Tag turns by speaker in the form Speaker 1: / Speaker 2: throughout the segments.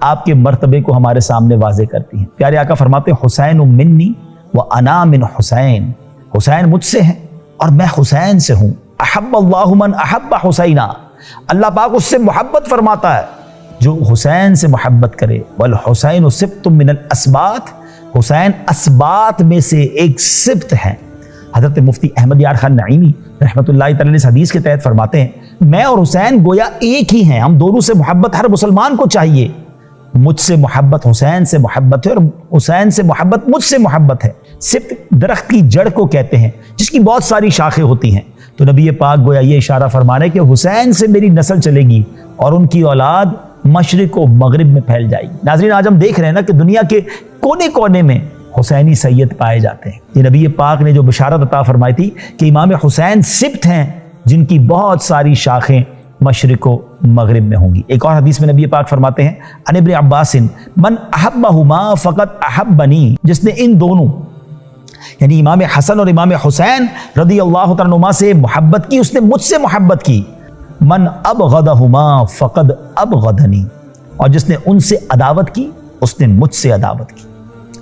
Speaker 1: آپ کے مرتبے کو ہمارے سامنے واضح کرتی ہیں۔ پیارے آقا فرماتے ہیں حسین منی و انا من حسین، حسین مجھ سے ہیں اور میں حسین سے ہوں۔ احب اللہ من احب حسینا، اللہ پاک اس سے محبت فرماتا ہے جو حسین سے محبت کرے۔ والحسین سبط من الاسباط، حسین اسباط میں سے ایک سبط ہیں۔ حضرت مفتی احمد یار خان نعیمی رحمۃ اللہ تعالی اس حدیث کے تحت فرماتے ہیں میں اور حسین گویا ایک ہی ہیں، ہم دونوں سے محبت ہر مسلمان کو چاہیے۔ مجھ سے محبت حسین سے محبت ہے اور حسین سے محبت مجھ سے محبت ہے۔ سبط درخت کی جڑ کو کہتے ہیں جس کی بہت ساری شاخیں ہوتی ہیں، تو نبی پاک گویا یہ اشارہ فرما رہے کہ حسین سے میری نسل چلے گی اور ان کی اولاد مشرق و مغرب میں پھیل جائے گی۔ ناظرین آج ہم دیکھ رہے ہیں نا کہ دنیا کے کونے کونے میں حسینی سید پائے جاتے ہیں۔ یہ نبی پاک نے جو بشارت عطا فرمائی تھی کہ امام حسین سبط ہیں جن کی بہت ساری شاخیں مشرق و مغرب میں ہوں گی۔ ایک اور حدیث میں نبی پاک فرماتے ہیں عن ابن عباس من احبہما فقد احبنی، جس نے ان دونوں یعنی امام حسن اور امام حسین رضی اللہ تعالیٰ عنہما سے محبت کی، اس نے مجھ سے محبت کی۔ من ابغضہما فقد ابغضنی، اور جس نے ان سے عداوت کی اس نے مجھ سے عداوت کی۔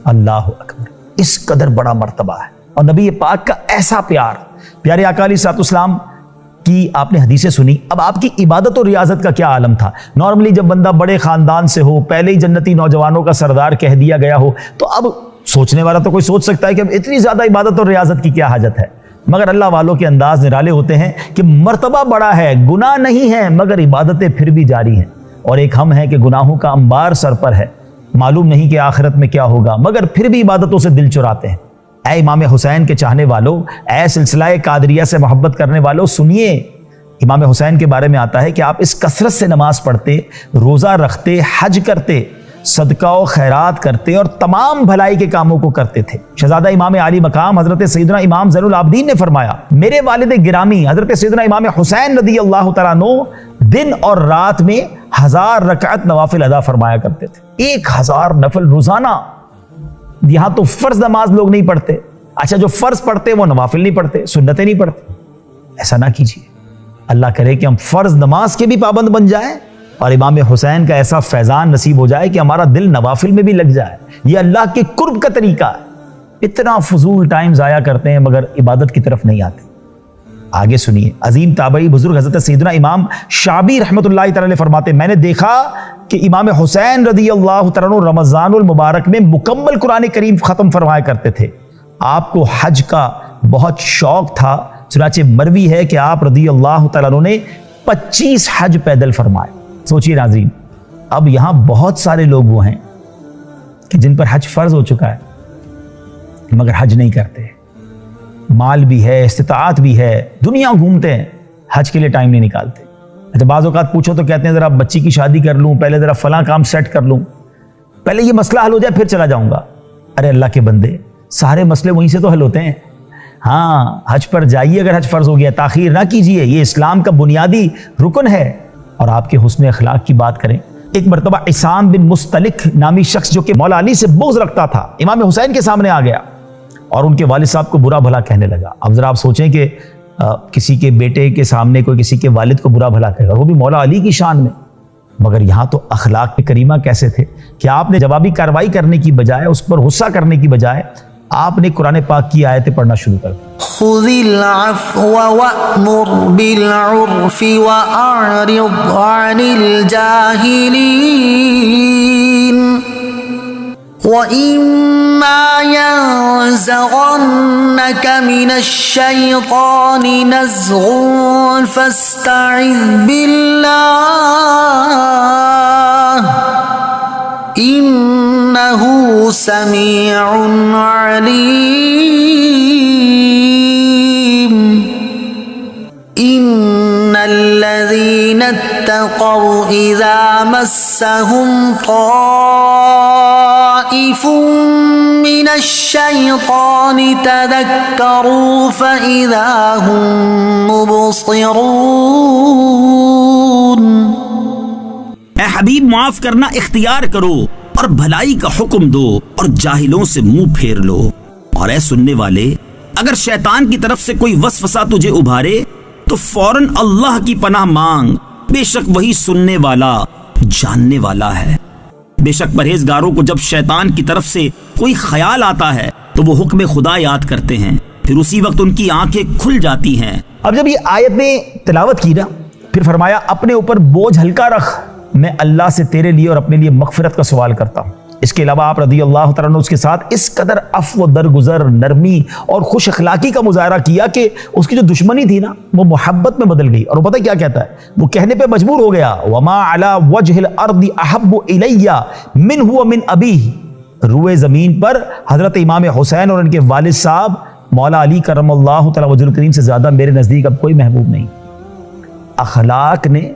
Speaker 1: اللہ اکبر، اس قدر بڑا مرتبہ ہے اور نبی پاک کا ایسا پیار۔ پیارے آقا علیہ الصلوۃ والسلام کی آپ نے حدیثیں سنی، اب آپ کی عبادت اور ریاضت کا کیا عالم تھا۔ نارملی جب بندہ بڑے خاندان سے ہو، پہلے ہی جنتی نوجوانوں کا سردار کہہ دیا گیا ہو، تو اب سوچنے والا تو کوئی سوچ سکتا ہے کہ اب اتنی زیادہ عبادت اور ریاضت کی کیا حاجت ہے، مگر اللہ والوں کے انداز نرالے ہوتے ہیں کہ مرتبہ بڑا ہے، گناہ نہیں ہے مگر عبادتیں پھر بھی جاری ہیں، اور ایک ہم ہیں کہ گناہوں کا انبار سر پر ہے، معلوم نہیں کہ آخرت میں کیا ہوگا مگر پھر بھی عبادتوں سے دل چراتے ہیں۔ اے امام حسین کے چاہنے والوں، اے سلسلہ قادریہ سے محبت کرنے والوں، سنیے امام حسین کے بارے میں آتا ہے کہ آپ اس کثرت سے نماز پڑھتے، روزہ رکھتے، حج کرتے، صدقہ و خیرات کرتے اور تمام بھلائی کے کاموں کو کرتے تھے۔ شہزادہ امام عالی مقام حضرت سیدنا امام زین العابدین نے فرمایا میرے والد گرامی حضرت سیدنا امام حسین رضی اللہ تعالیٰ عنہ دن اور رات میں 1000 رکعت نوافل ادا فرمایا کرتے تھے۔ 1000 نفل روزانہ۔ یہاں تو فرض نماز لوگ نہیں پڑھتے، اچھا جو فرض پڑھتے وہ نوافل نہیں پڑھتے، سنتیں نہیں پڑھتے۔ ایسا نہ کیجیے، اللہ کرے کہ ہم فرض نماز کے بھی پابند بن جائیں اور امام حسین کا ایسا فیضان نصیب ہو جائے کہ ہمارا دل نوافل میں بھی لگ جائے۔ یہ اللہ کے قرب کا طریقہ ہے۔ اتنا فضول ٹائم ضائع کرتے ہیں مگر عبادت کی طرف نہیں آتے۔ آگے سنیے، عظیم تابعی بزرگ حضرت سیدنا امام شعبی رحمۃ اللہ تعالی علیہ فرماتے ہیں میں نے دیکھا کہ امام حسین رضی اللہ تعالیٰ عنہ رمضان المبارک میں مکمل قرآن کریم ختم فرمایا کرتے تھے۔ آپ کو حج کا بہت شوق تھا، چنانچہ مروی ہے کہ آپ رضی اللہ تعالیٰ عنہ نے 25 حج پیدل فرمائے۔ سوچیے ناظرین، اب یہاں بہت سارے لوگ وہ ہیں کہ جن پر حج فرض ہو چکا ہے مگر حج نہیں کرتے، مال بھی ہے، استطاعت بھی ہے، دنیا گھومتے ہیں، حج کے لیے ٹائم نہیں نکالتے۔ اچھا بعض اوقات پوچھو تو کہتے ہیں ذرا بچی کی شادی کر لوں، پہلے ذرا فلاں کام سیٹ کر لوں، پہلے یہ مسئلہ حل ہو جائے پھر چلا جاؤں گا۔ ارے اللہ کے بندے، سارے مسئلے وہیں سے تو حل ہوتے ہیں۔ ہاں حج پر جائیے اگر حج فرض ہو گیا، تاخیر نہ کیجیے، یہ اسلام کا بنیادی رکن ہے۔ اور آپ کے حسن اخلاق کی بات کریں، ایک مرتبہ عصام بن مستلق نامی شخص جو کہ مولا علی سے بغض رکھتا تھا امام حسین کے سامنے آ گیا اور ان کے والد صاحب کو برا بھلا کہنے لگا۔ اب ذرا آپ سوچیں کہ کسی کے بیٹے کے سامنے کوئی کسی کے والد کو برا بھلا کہے گا، وہ بھی مولا علی کی شان میں۔ مگر یہاں تو اخلاق کریمہ کیسے تھے کہ آپ نے جوابی کارروائی کرنے کی بجائے، اس پر غصہ کرنے کی بجائے آپ نے قرآن پاک کی آیتیں پڑھنا شروع کر دی۔
Speaker 2: خذ العفو وأمر بالعرف وأعرض عن الجاهلين وإما ينزغنك من الشيطان نزغ فاستعذ بالله إنه سميع عليم إن الذين اتقوا إذا مسهم طائف من الشيطان تذكروا فإذا هم مبصرون۔
Speaker 3: اے حبیب معاف کرنا اختیار کرو اور بھلائی کا حکم دو اور جاہلوں سے منہ پھیر لو۔ اور اے سننے والے، اگر شیطان کی طرف سے کوئی وسوسہ تجھے ابھارے تو فوراً اللہ کی پناہ مانگ، بے شک وہی سننے والا جاننے والا ہے۔ بے شک پرہیزگاروں کو جب شیطان کی طرف سے کوئی خیال آتا ہے تو وہ حکم خدا یاد کرتے ہیں، پھر اسی وقت ان کی آنکھیں کھل جاتی ہیں۔
Speaker 1: اب جب یہ آیت نے تلاوت کی نا، پھر فرمایا اپنے اوپر بوجھ ہلکا رکھ، میں اللہ سے تیرے لیے اور اپنے لیے مغفرت کا سوال کرتا ہوں۔ اس کے علاوہ آپ رضی اللہ تعالیٰ عنہ اس کے ساتھ اس قدر عفو، درگزر، نرمی اور خوش اخلاقی کا مظاہرہ کیا کہ اس کی جو دشمنی تھی نا وہ محبت میں بدل گئی۔ اور وہ پتہ کیا کہتا ہے، وہ کہنے پہ مجبور ہو گیا، وما علی وجہ الارض احب الی منہ ومن ابیہ، روئے زمین پر حضرت امام حسین اور ان کے والد صاحب مولا علی کرم اللہ تعالیٰ وجہ الکریم سے زیادہ میرے نزدیک اب کوئی محبوب نہیں۔ اخلاق نے،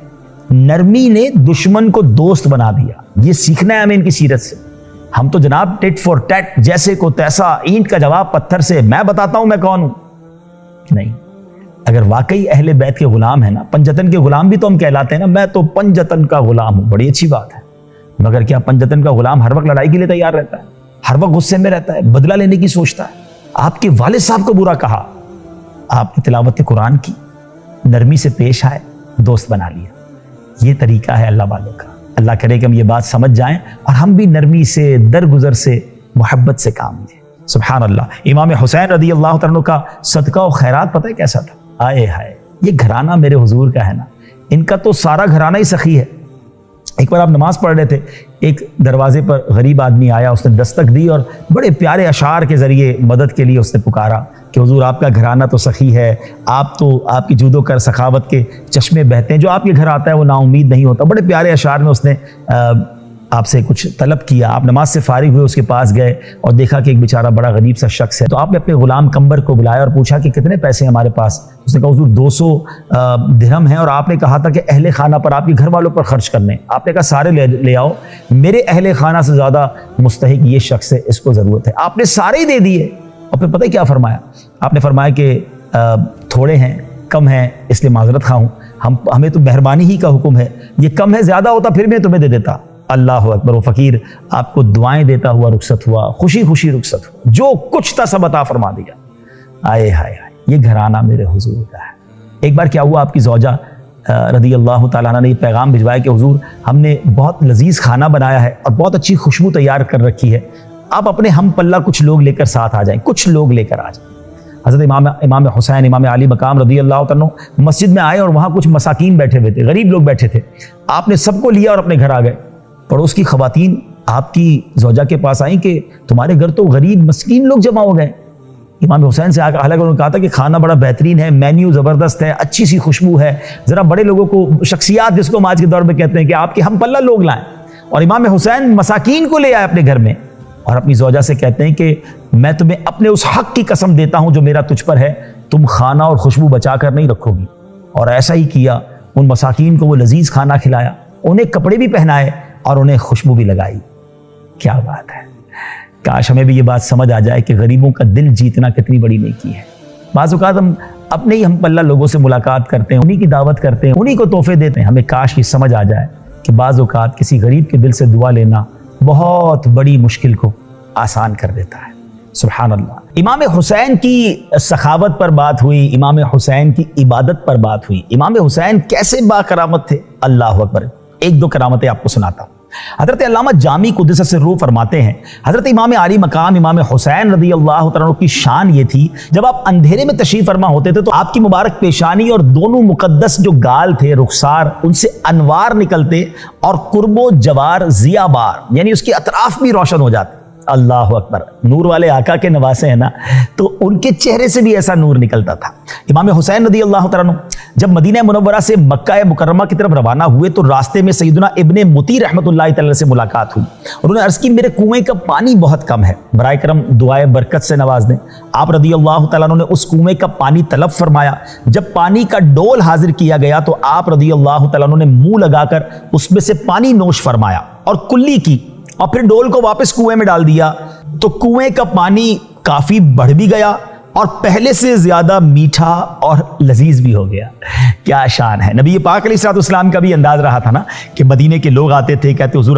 Speaker 1: نرمی نے دشمن کو دوست بنا دیا۔ یہ سیکھنا ہے ہمیں ان کی سیرت سے۔ ہم تو جناب ٹٹ فور ٹیٹ، جیسے کو تیسا، اینٹ کا جواب پتھر سے، میں بتاتا ہوں میں کون ہوں، نہیں۔ اگر واقعی اہل بیت کے غلام ہیں نا، پنجتن کے غلام بھی تو ہم کہلاتے ہیں نا، میں تو پنجتن کا غلام ہوں، بڑی اچھی بات ہے، مگر کیا پنجتن کا غلام ہر وقت لڑائی کے لیے تیار رہتا ہے؟ ہر وقت غصے میں رہتا ہے، بدلہ لینے کی سوچتا ہے؟ آپ کے والد صاحب کو برا کہا، آپ کی تلاوت قرآن کی، نرمی سے پیش آئے، دوست بنا لیا۔ یہ طریقہ ہے اللہ والوں کا۔ اللہ کرے کہ ہم یہ بات سمجھ جائیں اور ہم بھی نرمی سے، درگزر سے، محبت سے کام لیں۔ سبحان اللہ۔ امام حسین رضی اللہ عنہ کا صدقہ و خیرات پتہ ہے کیسا تھا؟ آئے ہائے، یہ گھرانہ میرے حضور کا ہے نا، ان کا تو سارا گھرانہ ہی سخی ہے۔ ایک بار آپ نماز پڑھ رہے تھے، ایک دروازے پر غریب آدمی آیا، اس نے دستک دی اور بڑے پیارے اشعار کے ذریعے مدد کے لیے اس نے پکارا کہ حضور آپ کا گھرانہ تو سخی ہے، آپ کی جود و کر سخاوت کے چشمے بہتے ہیں، جو آپ کے گھر آتا ہے وہ نا امید نہیں ہوتا۔ بڑے پیارے اشعار میں اس نے آپ سے کچھ طلب کیا۔ آپ نماز سے فارغ ہوئے، اس کے پاس گئے اور دیکھا کہ ایک بیچارہ بڑا غریب سا شخص ہے، تو آپ نے اپنے غلام کمبر کو بلایا اور پوچھا کہ کتنے پیسے ہیں ہمارے پاس؟ اس نے کہا حضور 200 درہم ہیں، اور آپ نے کہا تھا کہ اہل خانہ پر، آپ کے گھر والوں پر خرچ کرنے۔ آپ نے کہا سارے لے آؤ، میرے اہل خانہ سے زیادہ مستحق یہ شخص ہے، اس کو ضرورت ہے۔ آپ نے سارے ہی دے دیے، اور پھر پتہ کیا فرمایا؟ آپ نے فرمایا کہ تھوڑے ہیں، کم ہیں، اس لیے معذرت خواہ ہوں، ہمیں تو مہربانی ہی کا حکم ہے، یہ کم ہے، زیادہ ہوتا پھر میں تمہیں دے دیتا۔ اللہ اکبر۔ وہ فقیر آپ کو دعائیں دیتا ہوا رخصت ہوا، خوشی خوشی رخصت ہوا، جو کچھ تھا سب عطا فرما دیا۔ آئے ہائے ہائے، یہ گھرانہ میرے حضور کا ہے۔ ایک بار کیا ہوا، آپ کی زوجہ رضی اللہ تعالیٰ عنہ نے یہ پیغام بھجوایا کہ حضور ہم نے بہت لذیذ کھانا بنایا ہے اور بہت اچھی خوشبو تیار کر رکھی ہے، آپ اپنے ہم پلہ کچھ لوگ لے کر ساتھ آ جائیں، کچھ لوگ لے کر آ جائیں۔ حضرت امام حسین، امام علی مقام رضی اللہ تعالیٰ عنہ مسجد میں آئے اور وہاں کچھ مساکین بیٹھے ہوئے تھے، غریب لوگ بیٹھے تھے۔ آپ نے سب کو لیا اور اپنے گھر آ گئے۔ پڑوس کی خواتین آپ کی زوجہ کے پاس آئیں کہ تمہارے گھر تو غریب مسکین لوگ جمع ہو گئے۔ امام حسین سے حالانکہ انہوں نے کہا تھا کہ کھانا بڑا بہترین ہے، مینیو زبردست ہے، اچھی سی خوشبو ہے، ذرا بڑے لوگوں کو، شخصیات جس کو ہم آج کے دور میں کہتے ہیں، کہ آپ کے ہم پلہ لوگ لائیں۔ اور امام حسین مساکین کو لے آئے اپنے گھر میں اور اپنی زوجہ سے کہتے ہیں کہ میں تمہیں اپنے اس حق کی قسم دیتا ہوں جو میرا تجھ پر ہے، تم کھانا اور خوشبو بچا کر نہیں رکھو گی۔ اور ایسا ہی کیا، ان مساکین کو وہ لذیذ کھانا کھلایا، انہیں کپڑے بھی پہنائے اور انہیں خوشبو بھی لگائی۔ کیا بات ہے، کاش ہمیں بھی یہ بات سمجھ آ جائے کہ غریبوں کا دل جیتنا کتنی بڑی نیکی ہے۔ بعض اوقات ہم اپنے ہی ہم پلہ لوگوں سے ملاقات کرتے ہیں، انہی کی دعوت کرتے ہیں، انہی کو تحفے دیتے ہیں، ہمیں کاش یہ سمجھ آ جائے کہ بعض اوقات کسی غریب کے دل سے دعا لینا بہت بڑی مشکل کو آسان کر دیتا ہے۔ سبحان اللہ۔ امام حسین کی سخاوت پر بات ہوئی، امام حسین کی عبادت پر بات ہوئی۔ امام حسین کیسے با کرامت تھے، اللہ اکبر۔ ایک دو کرامتیں آپ کو سناتا ہوں۔ حضرت علامہ جامی قدس سرہ فرماتے ہیں، حضرت امام علی مقام امام حسین رضی اللہ تعالیٰ عنہ کی شان یہ تھی، جب آپ اندھیرے میں تشریف فرما ہوتے تھے تو آپ کی مبارک پیشانی اور دونوں مقدس جو گال تھے، رخسار، ان سے انوار نکلتے اور قرب و جوار ضیاء بار، یعنی اس کے اطراف بھی روشن ہو جاتے۔ اللہ اکبر۔ نور والے آقا کے نواسے ہیں نا، تو ان کے چہرے سے بھی ایسا نور نکلتا تھا۔ امام حسین رضی اللہ تعالیٰ عنہ جب مدینہ منورہ سے مکہ مکرمہ کی طرف روانہ ہوئے تو راستے میں سیدنا ابن مطیع رحمۃ اللہ تعالی سے ملاقات ہوئی۔ انہوں نے عرض کی میرے کنویں کا پانی بہت کم ہے، برائے کرم دعائے برکت سے نواز دیں۔ آپ رضی اللہ تعالیٰ عنہ نے اس کنویں کا پانی طلب فرمایا۔ جب پانی کا ڈول حاضر کیا گیا تو آپ رضی اللہ تعالیٰ عنہ نے منہ لگا کر اس میں سے پانی نوش فرمایا اور کلی کی، اور پھر ڈول کو واپس کنویں میں ڈال دیا تو کنویں کا پانی کافی بڑھ بھی گیا اور پہلے سے زیادہ میٹھا اور لذیذ بھی ہو گیا۔ کیا شان ہے۔ نبی پاک علیہ الصلوۃ والسلام کا بھی انداز رہا تھا نا کہ مدینے کے لوگ آتے تھے، کہتے حضور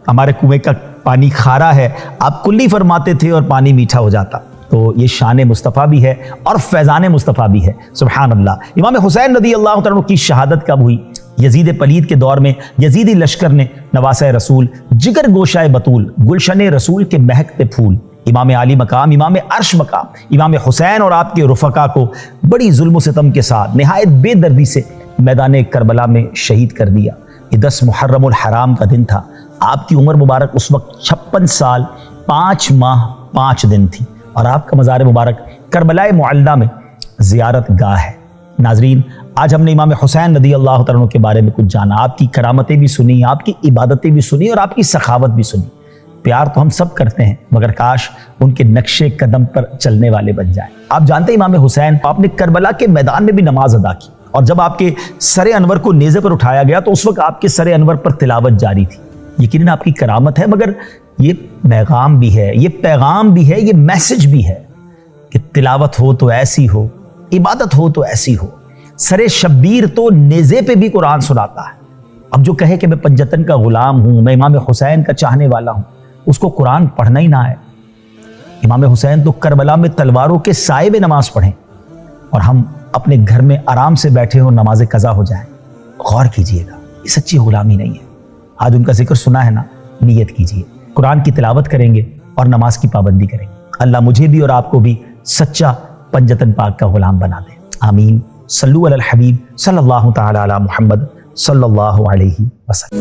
Speaker 1: ہمارے کنویں کا پانی کھارا ہے، آپ کلی فرماتے تھے اور پانی میٹھا ہو جاتا۔ تو یہ شان مصطفیٰ بھی ہے اور فیضان مصطفیٰ بھی ہے۔ سبحان اللہ۔ امام حسین رضی اللہ عنہ کی شہادت کب ہوئی؟ یزید پلید کے دور میں یزیدی لشکر نے نواسہ رسول، جگر گوشائے بطول، گلشن رسول کے مہکتے پھول، امام عالی مقام، امام عرش مقام، امام حسین اور آپ کے رفقا کو بڑی ظلم و ستم کے ساتھ نہایت بے دردی سے میدان کربلا میں شہید کر دیا۔ یہ 10 محرم الحرام کا دن تھا۔ آپ کی عمر مبارک اس وقت 56 سال 5 ماہ 5 دن تھی، اور آپ کا مزار مبارک کربلا معلّہ میں زیارت گاہ ہے۔ ناظرین، آج ہم نے امام حسین رضی اللہ تعالیٰ عنہ کے بارے میں کچھ جانا، آپ کی کرامتیں بھی سنی، آپ کی عبادتیں بھی سنی، اور آپ کی سخاوت بھی سنی۔ پیار تو ہم سب کرتے ہیں، مگر کاش ان کے نقش قدم پر چلنے والے بن جائیں۔ آپ جانتے ہیں امام حسین آپ نے کربلا کے میدان میں بھی نماز ادا کی، اور جب آپ کے سر انور کو نیزے پر اٹھایا گیا تو اس وقت آپ کے سر انور پر تلاوت جاری تھی۔ یقیناً آپ کی کرامت ہے، مگر یہ پیغام بھی ہے، یہ پیغام بھی ہے، یہ میسج بھی ہے کہ تلاوت ہو تو ایسی ہو، عبادت ہو تو ایسی ہو۔ سر شبیر تو نیزے پہ بھی قرآن سناتا ہے۔ اب جو کہے کہ میں پنجتن کا غلام ہوں، میں امام حسین کا چاہنے والا ہوں، اس کو قرآن پڑھنا ہی نہ ہے۔ امام حسین تو کربلا میں تلواروں کے سائے میں نماز پڑھیں، اور ہم اپنے گھر میں آرام سے بیٹھے ہوں، نماز قضا ہو جائیں۔ غور کیجئے گا، یہ سچی غلامی نہیں ہے۔ آج ان کا ذکر سنا ہے نا، نیت کیجئے، قرآن کی تلاوت کریں گے اور نماز کی پابندی کریں گے۔ اللہ مجھے بھی اور آپ کو بھی سچا پنجتن پاک کا غلام بنا دے، آمین۔ صلو علی الحبیب صلی اللہ تعالی علی محمد صلی اللہ علیہ وسلم۔